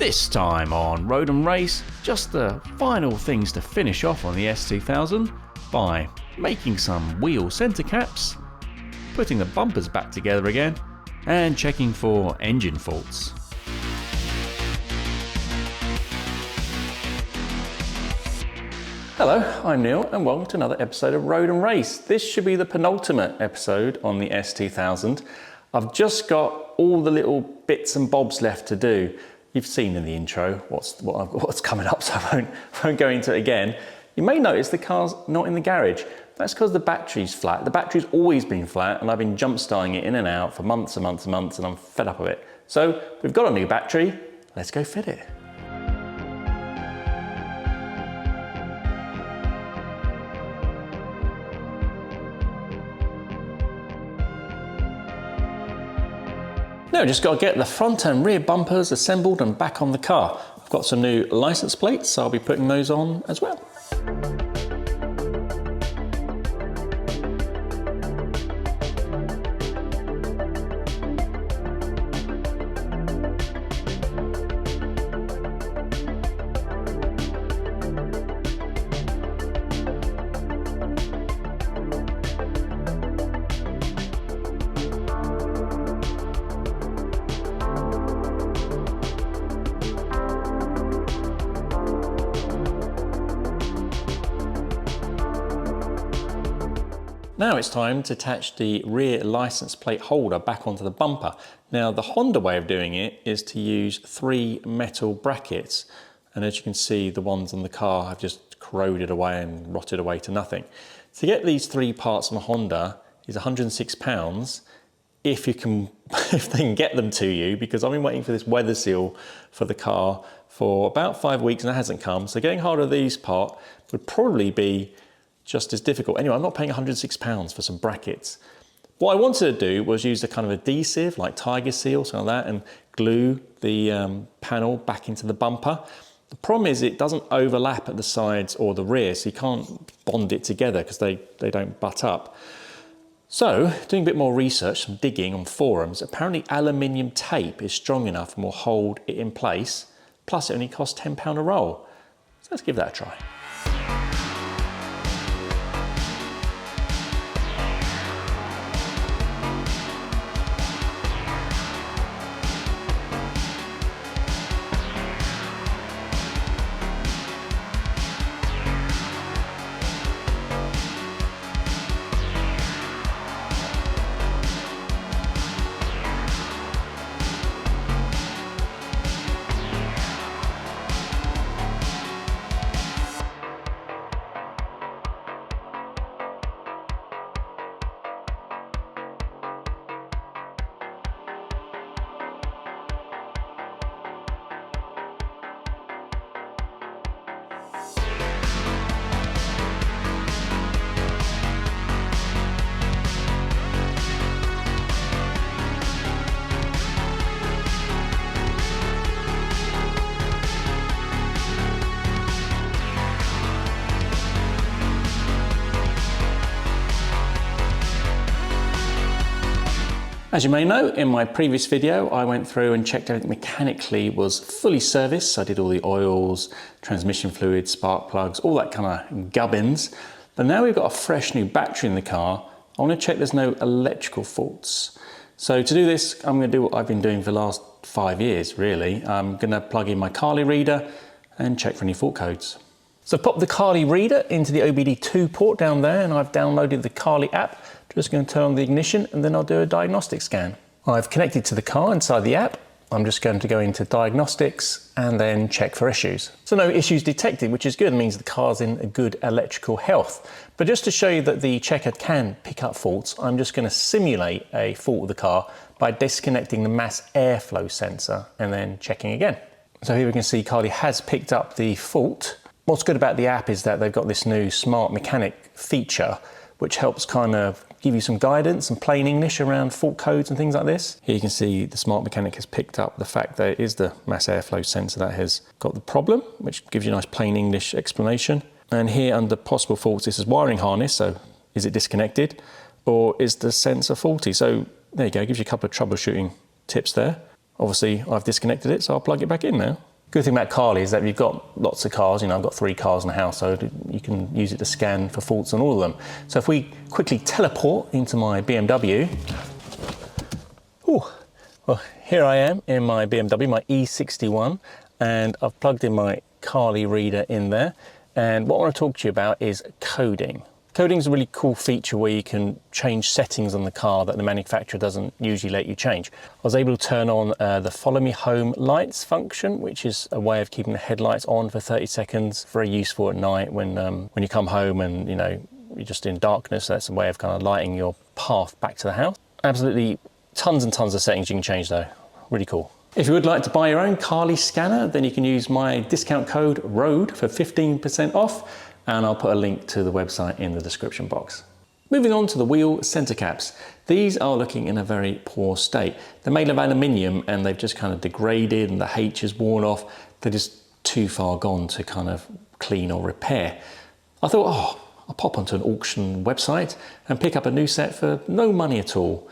This time on Road and Race, just the final things to finish off on the S2000 by making some wheel centre caps, putting the bumpers back together again, and checking for engine faults. Hello, I'm Neil and welcome to another episode of Road and Race. This should be the penultimate episode on the S2000. I've just got all the little bits and bobs left to do. You've seen in the intro what's coming up, so I won't go into it again. You may notice the car's not in the garage. That's because the battery's flat. The battery's always been flat and I've been jump starting it in and out for months and months and months and I'm fed up of it. So we've got a new battery, let's go fit it. Now just got to get the front and rear bumpers assembled and back on the car. I've got some new license plates, so I'll be putting those on as well. Now it's time to attach the rear license plate holder back onto the bumper. Now the Honda way of doing it is to use 3 metal brackets, and as you can see the ones on the car have just corroded away and rotted away to nothing. To get these 3 parts on a Honda is £106 if they can get them to you, because I've been waiting for this weather seal for the car for about 5 weeks and it hasn't come, so getting hold of these parts would probably be just as difficult. Anyway, I'm not paying £106 for some brackets. What I wanted to do was use a kind of adhesive like Tiger Seal, something like that, and glue the panel back into the bumper. The problem is it doesn't overlap at the sides or the rear, so you can't bond it together because they don't butt up. So, doing a bit more research, some digging on forums, apparently aluminium tape is strong enough and will hold it in place, plus it only costs £10 a roll. So let's give that a try. As you may know, in my previous video, I went through and checked everything mechanically was fully serviced. So I did all the oils, transmission fluids, spark plugs, all that kind of gubbins. But now we've got a fresh new battery in the car, I want to check there's no electrical faults. So to do this, I'm going to do what I've been doing for the last 5 years, really. I'm going to plug in my Carly reader and check for any fault codes. So pop the Carly reader into the OBD2 port down there, and I've downloaded the Carly app. Just going to turn on the ignition and then I'll do a diagnostic scan. I've connected to the car inside the app. I'm just going to go into diagnostics and then check for issues. So no issues detected, which is good. It means the car's in a good electrical health. But just to show you that the checker can pick up faults, I'm just going to simulate a fault of the car by disconnecting the mass airflow sensor and then checking again. So here we can see Carly has picked up the fault. What's good about the app is that they've got this new smart mechanic feature which helps kind of give you some guidance and plain English around fault codes and things like this. Here you can see the smart mechanic has picked up the fact that it is the mass airflow sensor that has got the problem, which gives you a nice plain English explanation. And here under possible faults, this is wiring harness, so is it disconnected or is the sensor faulty? So there you go, gives you a couple of troubleshooting tips there. Obviously I've disconnected it, so I'll plug it back in now. Good thing about Carly is that if you've got lots of cars, you know, I've got 3 cars in the household, you can use it to scan for faults on all of them. So if we quickly teleport into my BMW, well, here I am in my BMW, my E61, and I've plugged in my Carly reader in there. And what I want to talk to you about is coding. Coding is a really cool feature where you can change settings on the car that the manufacturer doesn't usually let you change. I was able to turn on the follow me home lights function, which is a way of keeping the headlights on for 30 seconds. Very useful at night when you come home and, you know, you're just in darkness. That's a way of kind of lighting your path back to the house. Absolutely tons and tons of settings you can change though. Really cool. If you would like to buy your own Carly scanner, then you can use my discount code ROAD for 15% off. And I'll put a link to the website in the description box. Moving on to the wheel center caps. These are looking in a very poor state. They're made of aluminium and they've just kind of degraded and the H is worn off. They're just too far gone to kind of clean or repair. I thought, oh, I'll pop onto an auction website and pick up a new set for no money at all.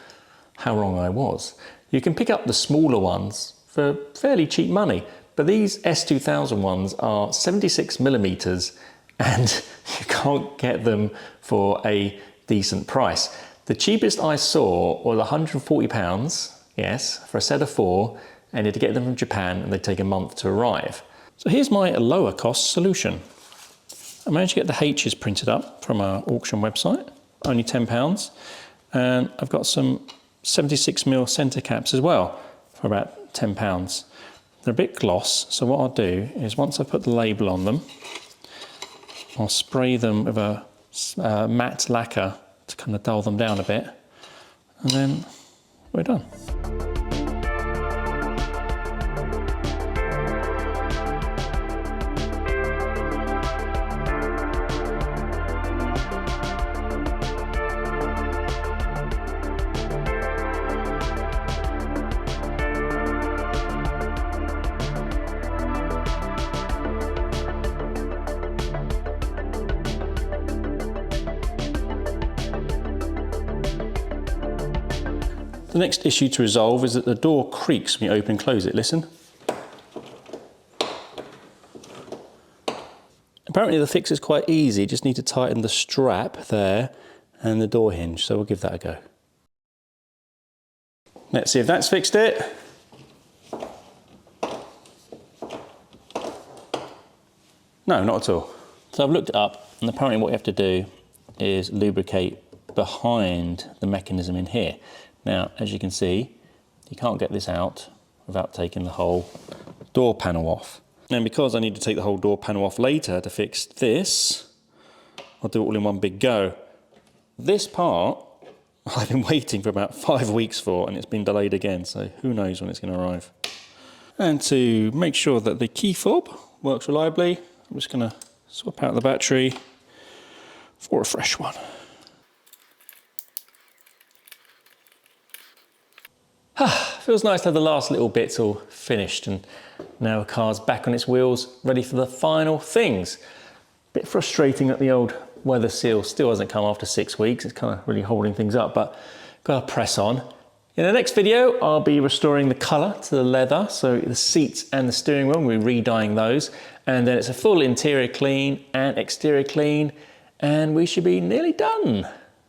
How wrong I was. You can pick up the smaller ones for fairly cheap money, but these S2000 ones are 76 millimeters and you can't get them for a decent price. The cheapest I saw was £140, yes, for a set of 4, and you had to get them from Japan and they take a month to arrive. So here's my lower cost solution. I managed to get the H's printed up from our auction website, only £10, and I've got some 76mm centre caps as well for about £10. They're a bit gloss, so what I'll do is once I put the label on them, I'll spray them with a matte lacquer to kind of dull them down a bit, and then we're done. The next issue to resolve is that the door creaks when you open and close it. Listen. Apparently the fix is quite easy. You just need to tighten the strap there and the door hinge. So we'll give that a go. Let's see if that's fixed it. No, not at all. So I've looked it up, and apparently what you have to do is lubricate behind the mechanism in here. Now, as you can see, you can't get this out without taking the whole door panel off. And because I need to take the whole door panel off later to fix this, I'll do it all in one big go. This part, I've been waiting for about 5 weeks for, and it's been delayed again, so who knows when it's going to arrive. And to make sure that the key fob works reliably, I'm just going to swap out the battery for a fresh one. Feels nice to have the last little bits all finished, and now the car's back on its wheels, ready for the final things. Bit frustrating that the old weather seal still hasn't come after 6 weeks. It's kind of really holding things up, but gotta press on. In the next video, I'll be restoring the colour to the leather, so the seats and the steering wheel, we'll be redying those, and then it's a full interior clean and exterior clean, and we should be nearly done.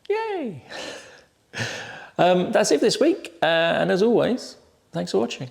Yay! That's it for this week, and as always, thanks for watching.